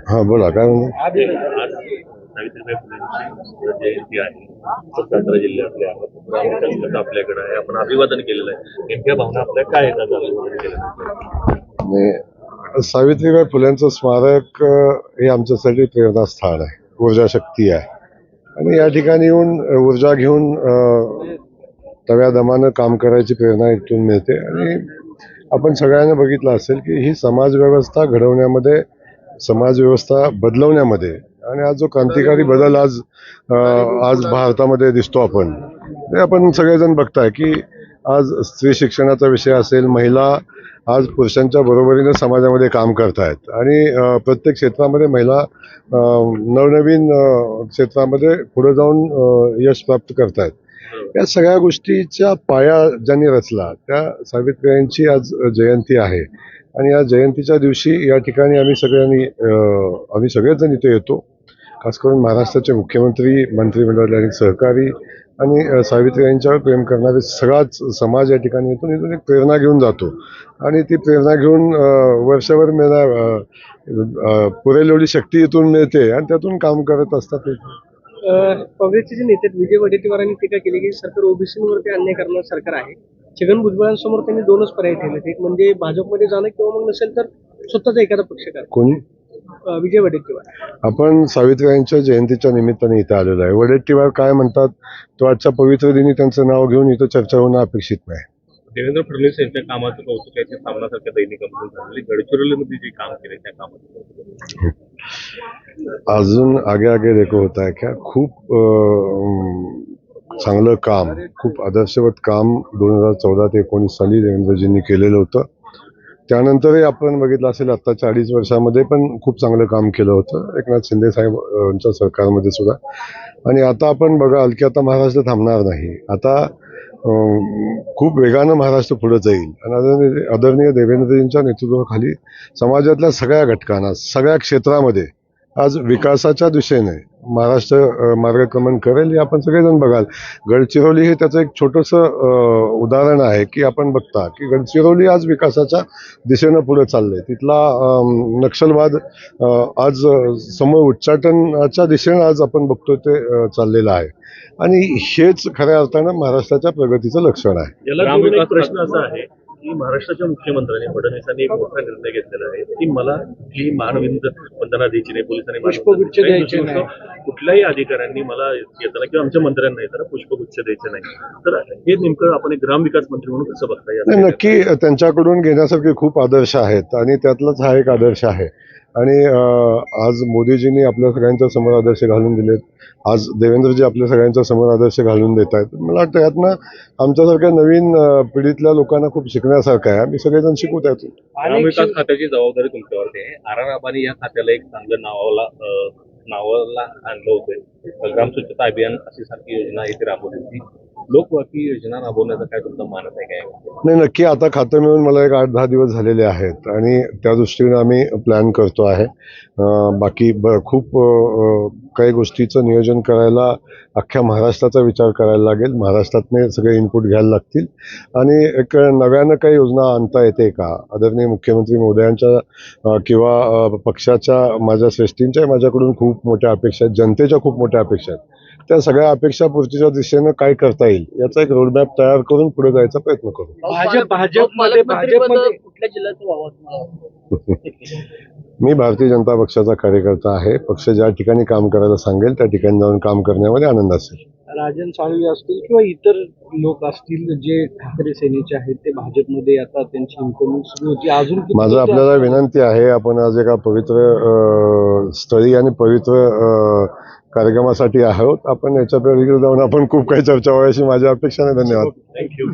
हा बोला काय म्हणतो. आज सावित्रीबाई फुलेंची जयंती आहे. सातारा जिल्ह्यातल्या ग्रामपंचायत आपल्याकडे आहे. आपण अभिवादन केलेलं आहे. नेमक्या भावना आपल्या काय येतात अभिवादन केलं? सावित्रीबाई फुलेंचं स्मारक हे आमच्यासाठी प्रेरणास्थान आहे, ऊर्जा शक्ती आहे. आणि या ठिकाणी येऊन ऊर्जा घेऊन तव्या दमानं काम करायची प्रेरणा इथून मिळते. आणि आपण सगळ्यांना बघितलं असेल की ही समाजव्यवस्था घडवण्यामध्ये, समाजव्यवस्था बदलवण्यामध्ये, आणि आज जो क्रांतिकारी बदल आज भारतामध्ये दिसतो आपण सगळेजण बघताय की आज स्त्री शिक्षणाचा विषय असेल, महिला आज पुरुषांच्या बरोबरीने समाजामध्ये काम करतायत. आणि प्रत्येक क्षेत्रामध्ये महिला नवनवीन क्षेत्रामध्ये पुढे जाऊन यश प्राप्त करतायत. या सगळ्या गोष्टीचा पाया ज्यांनी रचला त्या सावित्रीबाईंची आज जयंती आहे. आणि या जयंतीच्या दिवशी या ठिकाणी आम्ही सगळेच जण इथे येतो. खास करून महाराष्ट्राचे मुख्यमंत्री, मंत्रिमंडळ आणि सहकारी आणि सावित्रीबाईंच्यावर प्रेम करणारे सगळाच समाज या ठिकाणी येतो. इथून एक प्रेरणा घेऊन जातो आणि ती प्रेरणा घेऊन वर्षभर पुरेल एवढी शक्ती इथून मिळते आणि त्यातून काम करत असतात. काँग्रेसचे जे नेते विजय वडेट्टीवारांनी टीका केली की सरकार ओबीसीवरती अन्याय करणारं सरकार आहे. छगन भुजबळांसमोर त्यांनी दोनच पर्याय ठेवले, एक म्हणजे भाजपमध्ये जाणं किंवा मग नसेल तर स्वतःचा एखादा पक्ष करा. कोणी? विजय वडेट्टीवार. आपण सावित्रीबाईंच्या जयंतीच्या निमित्ताने इथं आलेलो आहे. वडेट्टीवार काय म्हणतात तो आजच्या पवित्र दिनी त्यांचं नाव घेऊन इथं चर्चा होणं अपेक्षित नाही. देवेंद्र फडणवीस यांच्या कामाचं कौतुक आहे. सामनासारख्या दैनिक झालेली गडचिरोलीमध्ये जे काम केले त्या कामाचं अजून आगे देखो होता है क्या. खूप चांगलं काम, खूप आदर्शवत काम 2014 ते 19 साली देवेंद्रजींनी केलेलं होतं. त्यानंतरही आपण बघितलं असेल आत्ताच्या 2.5 वर्षामध्ये पण खूप चांगलं काम केलं होतं एकनाथ शिंदे साहेबांच्या सरकारमध्ये सुद्धा. आणि आता आपण बघाल की आता महाराष्ट्र थांबणार नाही. आता खूप वेगानं महाराष्ट्र पुढे जाईल. आणि आदरणीय देवेंद्रजींच्या नेतृत्वाखाली समाजातल्या सगळ्या घटकांना, सगळ्या क्षेत्रामध्ये आज विकासाच्या दिशेने महाराष्ट्र मार्गक्रमण करेल. हे आपण सगळेजण बघाल. गडचिरोली हे त्याचं एक छोटंसं उदाहरण आहे की आपण बघता की गडचिरोली आज विकासाच्या दिशेनं पुढे चाललंय. तिथला नक्षलवाद आज समोर उच्चाटनाच्या दिशेनं आज आपण बघतोय ते चाललेलं आहे. आणि हेच खऱ्या अर्थानं महाराष्ट्राच्या प्रगतीचं लक्षण आहे. याला प्रश्न असा आहे की महाराष्ट्राच्या मुख्यमंत्र्यांनी फडणवीसांनी एक मोठा निर्णय घेतलेला आहे की मला कुठलीही मानवंदना द्यायची नाही, पोलिसांनी पुष्पगुच्छ द्यायचे नाही, कुठल्याही अधिकाऱ्यांनी मला येताना किंवा आमच्या मंत्र्यांना येताना पुष्पगुच्छ द्यायचे नाही. तर हे नेमकं आपण एक ग्रामविकास मंत्री म्हणून कसं बघताय? नक्की त्यांच्याकडून घेण्यासारखे खूप आदर्श आहेत आणि त्यातलाच हा एक आदर्श आहे. आणि आज मोदीजींनी आपल्या सगळ्यांच्या समोर आदर्श घालून दिलेत. आज देवेंद्रजी आपल्या सगळ्यांच्या समोर आदर्श घालून देत आहेत. मला वाटतं यातनं आमच्यासारख्या नवीन पिढीतल्या लोकांना खूप शिकण्यासारखं आहे. आम्ही सगळेजण शिकू त्यातून. ग्रामविकास खात्याची जबाबदारी तुमच्यावरती आहे. आराराबानी या खात्याला एक चांगलं नावाला आणलं होतं. ग्राम स्वच्छता अभियान अशी सारखी योजना इथे राबवली होती. लोकवाकी योजना राबवण्याचा काय तुमचा मानस आहे काय? नाही, नक्की आता खातं मिळून मला एक 8-10 दिवस झालेले आहेत आणि त्या दृष्टीने आम्ही प्लॅन करतो आहे. बाकी खूप काही गोष्टीचं नियोजन करायला अख्ख्या महाराष्ट्राचा विचार करायला लागेल. महाराष्ट्रातले सगळे इनपुट घ्यायला लागतील आणि एक नव्यानं काही योजना आणता येते का, आदरणीय मुख्यमंत्री महोदयांच्या किंवा पक्षाच्या, माझ्या श्रेष्ठींच्या माझ्याकडून खूप मोठ्या अपेक्षा आहेत, जनतेच्या खूप मोठ्या अपेक्षा आहेत. त्या सगळ्या अपेक्षा पूर्तीच्या दिशेनं काय करता येईल याचा एक रोडमॅप तयार करून पुढे जायचा प्रयत्न करू. भाजपमध्ये कुठल्या जिल्ह्याचं व्हावं? मी भारतीय जनता पक्षाचा कार्यकर्ता आहे. पक्ष ज्या ठिकाणी काम करायला सांगेल त्या ठिकाणी जाऊन काम करण्यामध्ये आनंद असेल. राजन साळवी असतील किंवा इतर लोक असतील जे ठाकरे सेनेचे आहेत ते भाजपमध्ये आता त्यांची इन्कमिंग सुरू होती. अजून माझं आपल्याला विनंती आहे, आपण आज एका पवित्र स्थळी आणि पवित्र कार्यक्रमासाठी आहोत. आपण याच्या पलीकडे जाऊन आपण खूप काही चर्चा व्हावी अशी माझी अपेक्षा नाही. धन्यवाद. थँक्यू.